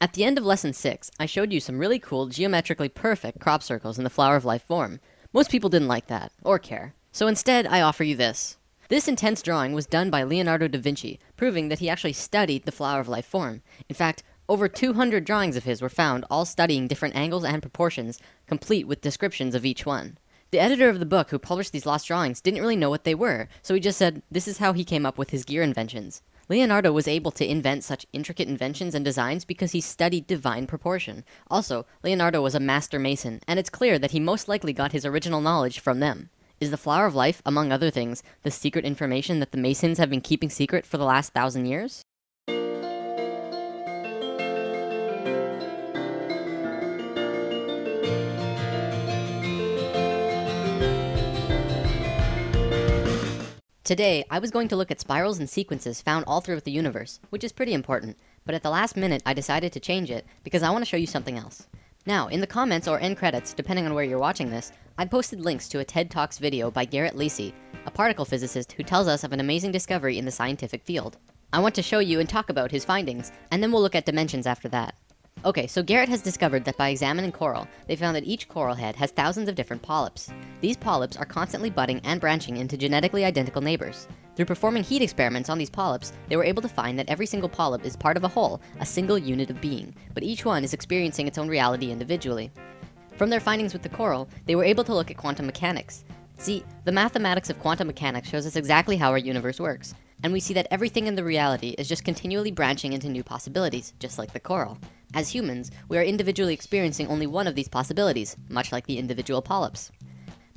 At the end of lesson 6, I showed you some really cool geometrically perfect crop circles in the flower of life form. Most people didn't like that, or care. So instead, I offer you this. This intense drawing was done by Leonardo da Vinci, proving that he actually studied the flower of life form. In fact, over 200 drawings of his were found, all studying different angles and proportions, complete with descriptions of each one. The editor of the book who published these lost drawings didn't really know what they were, so he just said this is how he came up with his gear inventions. Leonardo was able to invent such intricate inventions and designs because he studied divine proportion. Also, Leonardo was a master mason, and it's clear that he most likely got his original knowledge from them. Is the flower of life, among other things, the secret information that the Masons have been keeping secret for the last 1,000 years? Today, I was going to look at spirals and sequences found all throughout the universe, which is pretty important, but at the last minute I decided to change it because I want to show you something else. Now, in the comments or end credits, depending on where you're watching this, I posted links to a TED Talks video by Garrett Lacey, a particle physicist who tells us of an amazing discovery in the scientific field. I want to show you and talk about his findings, and then we'll look at dimensions after that. Okay, so Garrett has discovered that by examining coral, they found that each coral head has thousands of different polyps. These polyps are constantly budding and branching into genetically identical neighbors. Through performing heat experiments on these polyps, they were able to find that every single polyp is part of a whole, a single unit of being, but each one is experiencing its own reality individually. From their findings with the coral, they were able to look at quantum mechanics. See, the mathematics of quantum mechanics shows us exactly how our universe works, and we see that everything in the reality is just continually branching into new possibilities, just like the coral. As humans, we are individually experiencing only one of these possibilities, much like the individual polyps.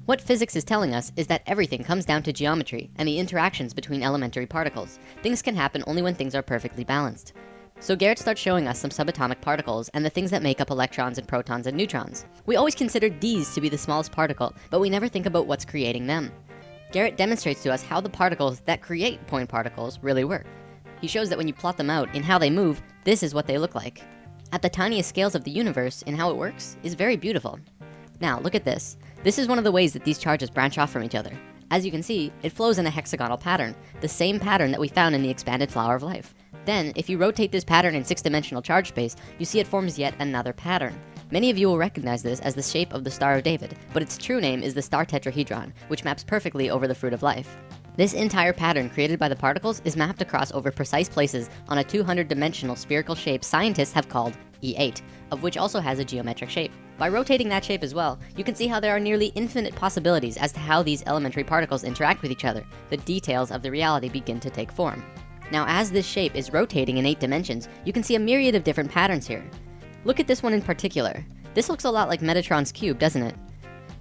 What physics is telling us is that everything comes down to geometry and the interactions between elementary particles. Things can happen only when things are perfectly balanced. So Garrett starts showing us some subatomic particles and the things that make up electrons and protons and neutrons. We always consider these to be the smallest particle, but we never think about what's creating them. Garrett demonstrates to us how the particles that create point particles really work. He shows that when you plot them out in how they move, this is what they look like. At the tiniest scales of the universe, in how it works, is very beautiful. Now, look at this. This is one of the ways that these charges branch off from each other. As you can see, it flows in a hexagonal pattern, the same pattern that we found in the expanded flower of life. Then, if you rotate this pattern in 6-dimensional charge space, you see it forms yet another pattern. Many of you will recognize this as the shape of the Star of David, but its true name is the star tetrahedron, which maps perfectly over the fruit of life. This entire pattern created by the particles is mapped across over precise places on a 200-dimensional spherical shape scientists have called E8, of which also has a geometric shape. By rotating that shape as well, you can see how there are nearly infinite possibilities as to how these elementary particles interact with each other. The details of the reality begin to take form. Now, as this shape is rotating in 8 dimensions, you can see a myriad of different patterns here. Look at this one in particular. This looks a lot like Metatron's cube, doesn't it?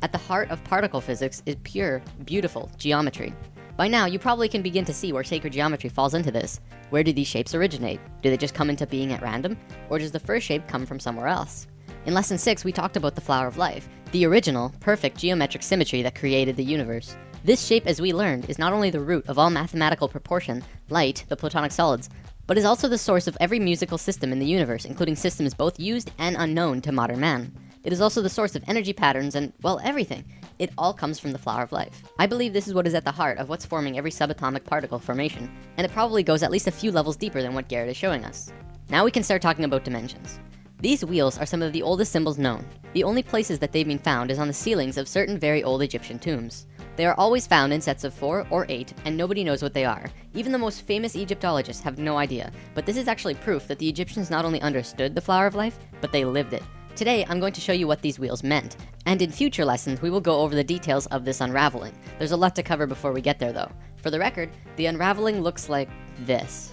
At the heart of particle physics is pure, beautiful geometry. By now, you probably can begin to see where sacred geometry falls into this. Where do these shapes originate? Do they just come into being at random? Or does the first shape come from somewhere else? In lesson 6, we talked about the flower of life, the original, perfect geometric symmetry that created the universe. This shape, as we learned, is not only the root of all mathematical proportion, light, the platonic solids, but is also the source of every musical system in the universe, including systems both used and unknown to modern man. It is also the source of energy patterns and, well, everything. It all comes from the flower of life. I believe this is what is at the heart of what's forming every subatomic particle formation, and it probably goes at least a few levels deeper than what Garrett is showing us. Now we can start talking about dimensions. These wheels are some of the oldest symbols known. The only places that they've been found is on the ceilings of certain very old Egyptian tombs. They are always found in sets of 4 or 8, and nobody knows what they are. Even the most famous Egyptologists have no idea, but this is actually proof that the Egyptians not only understood the flower of life, but they lived it. Today, I'm going to show you what these wheels meant, and in future lessons, we will go over the details of this unraveling. There's a lot to cover before we get there though. For the record, the unraveling looks like this.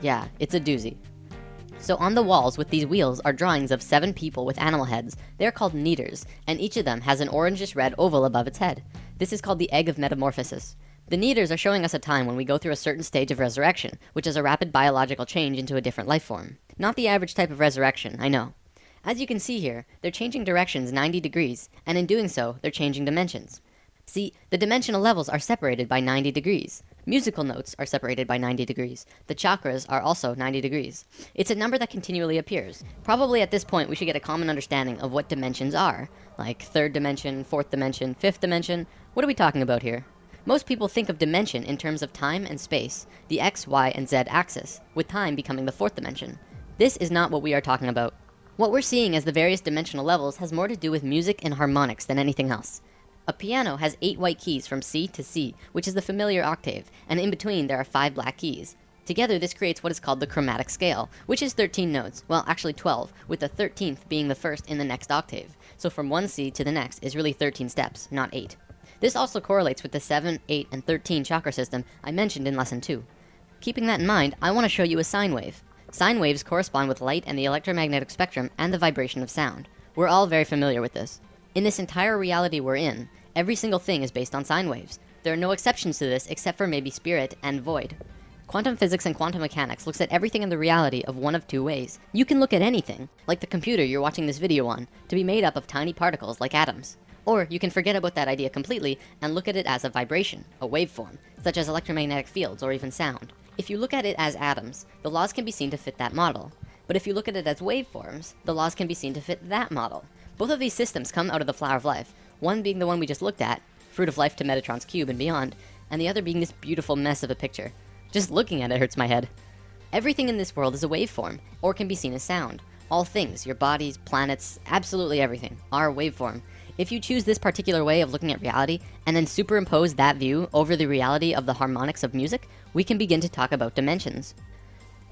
Yeah, it's a doozy. So on the walls with these wheels are drawings of 7 people with animal heads. They're called neiters, and each of them has an orangish red oval above its head. This is called the egg of metamorphosis. The neiters are showing us a time when we go through a certain stage of resurrection, which is a rapid biological change into a different life form. Not the average type of resurrection, I know. As you can see here, they're changing directions 90 degrees, and in doing so, they're changing dimensions. See, the dimensional levels are separated by 90 degrees. Musical notes are separated by 90 degrees. The chakras are also 90 degrees. It's a number that continually appears. Probably at this point we should get a common understanding of what dimensions are, like 3rd dimension, 4th dimension, 5th dimension. What are we talking about here? Most people think of dimension in terms of time and space, the x, y, and z axis, with time becoming the 4th dimension. This is not what we are talking about. What we're seeing as the various dimensional levels has more to do with music and harmonics than anything else. A piano has 8 white keys from C to C, which is the familiar octave, and in between there are 5 black keys. Together this creates what is called the chromatic scale, which is 13 notes, well actually 12, with the 13th being the first in the next octave. So from one C to the next is really 13 steps, not 8. This also correlates with the 7, 8, and 13 chakra system I mentioned in lesson 2. Keeping that in mind, I want to show you a sine wave. Sine waves correspond with light and the electromagnetic spectrum and the vibration of sound. We're all very familiar with this. In this entire reality we're in, every single thing is based on sine waves. There are no exceptions to this except for maybe spirit and void. Quantum physics and quantum mechanics looks at everything in the reality of one of two ways. You can look at anything, like the computer you're watching this video on, to be made up of tiny particles like atoms. Or you can forget about that idea completely and look at it as a vibration, a waveform, such as electromagnetic fields or even sound. If you look at it as atoms, the laws can be seen to fit that model. But if you look at it as waveforms, the laws can be seen to fit that model. Both of these systems come out of the flower of life, one being the one we just looked at, fruit of life to Metatron's cube and beyond, and the other being this beautiful mess of a picture. Just looking at it hurts my head. Everything in this world is a waveform, or can be seen as sound. All things, your bodies, planets, absolutely everything, are a waveform. If you choose this particular way of looking at reality, and then superimpose that view over the reality of the harmonics of music, we can begin to talk about dimensions.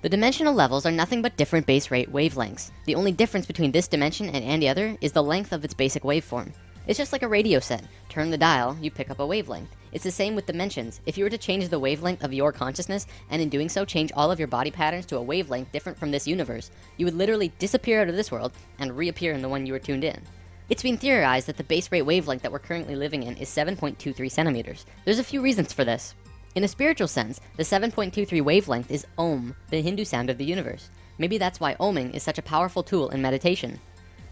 The dimensional levels are nothing but different base rate wavelengths. The only difference between this dimension and any other is the length of its basic waveform. It's just like a radio set. Turn the dial, you pick up a wavelength. It's the same with dimensions. If you were to change the wavelength of your consciousness, and in doing so change all of your body patterns to a wavelength different from this universe, you would literally disappear out of this world and reappear in the one you were tuned in. It's been theorized that the base rate wavelength that we're currently living in is 7.23 centimeters. There's a few reasons for this. In a spiritual sense, the 7.23 wavelength is Om, the Hindu sound of the universe. Maybe that's why Oming is such a powerful tool in meditation.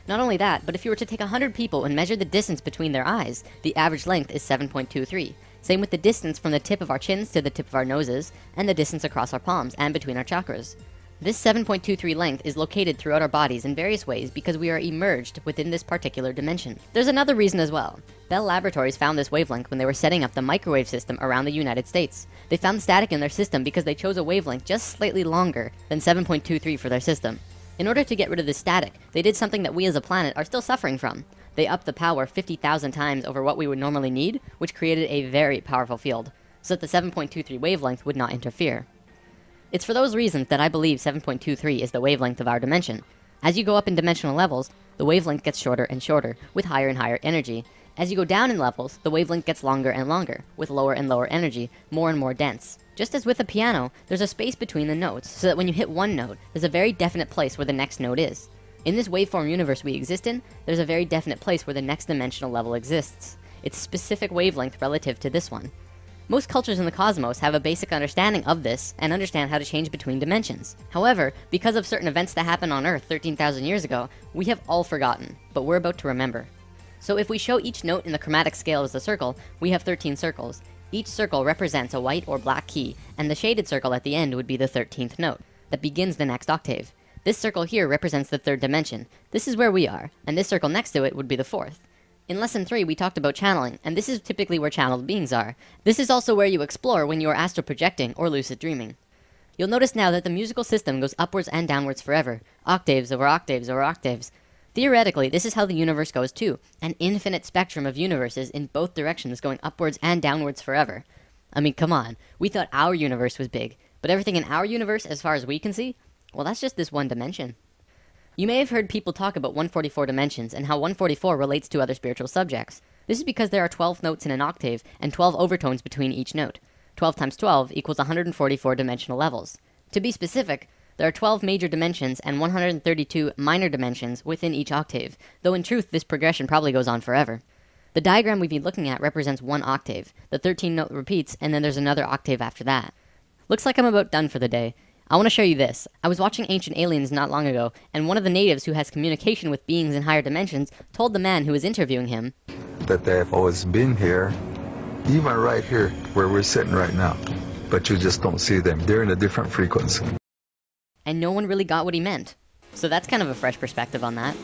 Not only that, but if you were to take 100 people and measure the distance between their eyes, the average length is 7.23. Same with the distance from the tip of our chins to the tip of our noses, and the distance across our palms and between our chakras. This 7.23 length is located throughout our bodies in various ways because we are emerged within this particular dimension. There's another reason as well. Bell Laboratories found this wavelength when they were setting up the microwave system around the United States. They found static in their system because they chose a wavelength just slightly longer than 7.23 for their system. In order to get rid of this static, they did something that we as a planet are still suffering from. They upped the power 50,000 times over what we would normally need, which created a very powerful field, so that the 7.23 wavelength would not interfere. It's for those reasons that I believe 7.23 is the wavelength of our dimension. As you go up in dimensional levels, the wavelength gets shorter and shorter, with higher and higher energy. As you go down in levels, the wavelength gets longer and longer, with lower and lower energy, more and more dense. Just as with a piano, there's a space between the notes, so that when you hit one note, there's a very definite place where the next note is. In this waveform universe we exist in, there's a very definite place where the next dimensional level exists. It's specific wavelength relative to this one. Most cultures in the cosmos have a basic understanding of this and understand how to change between dimensions. However, because of certain events that happened on Earth 13,000 years ago, we have all forgotten, but we're about to remember. So if we show each note in the chromatic scale as a circle, we have 13 circles. Each circle represents a white or black key, and the shaded circle at the end would be the 13th note that begins the next octave. This circle here represents the third dimension. This is where we are, and this circle next to it would be the fourth. In lesson 3, we talked about channeling, and this is typically where channeled beings are. This is also where you explore when you are astral projecting or lucid dreaming. You'll notice now that the musical system goes upwards and downwards forever, octaves over octaves over octaves. Theoretically, this is how the universe goes too, an infinite spectrum of universes in both directions going upwards and downwards forever. I mean, come on, we thought our universe was big, but everything in our universe, as far as we can see, well, that's just this one dimension. You may have heard people talk about 144 dimensions and how 144 relates to other spiritual subjects. This is because there are 12 notes in an octave and 12 overtones between each note. 12 times 12 equals 144 dimensional levels. To be specific, there are 12 major dimensions and 132 minor dimensions within each octave, though in truth this progression probably goes on forever. The diagram we've been looking at represents one octave. The 13th note repeats, and then there's another octave after that. Looks like I'm about done for the day. I want to show you this. I was watching Ancient Aliens not long ago, and one of the natives who has communication with beings in higher dimensions told the man who was interviewing him that they have always been here, even right here where we're sitting right now, but you just don't see them. They're in a different frequency. And no one really got what he meant. So that's kind of a fresh perspective on that.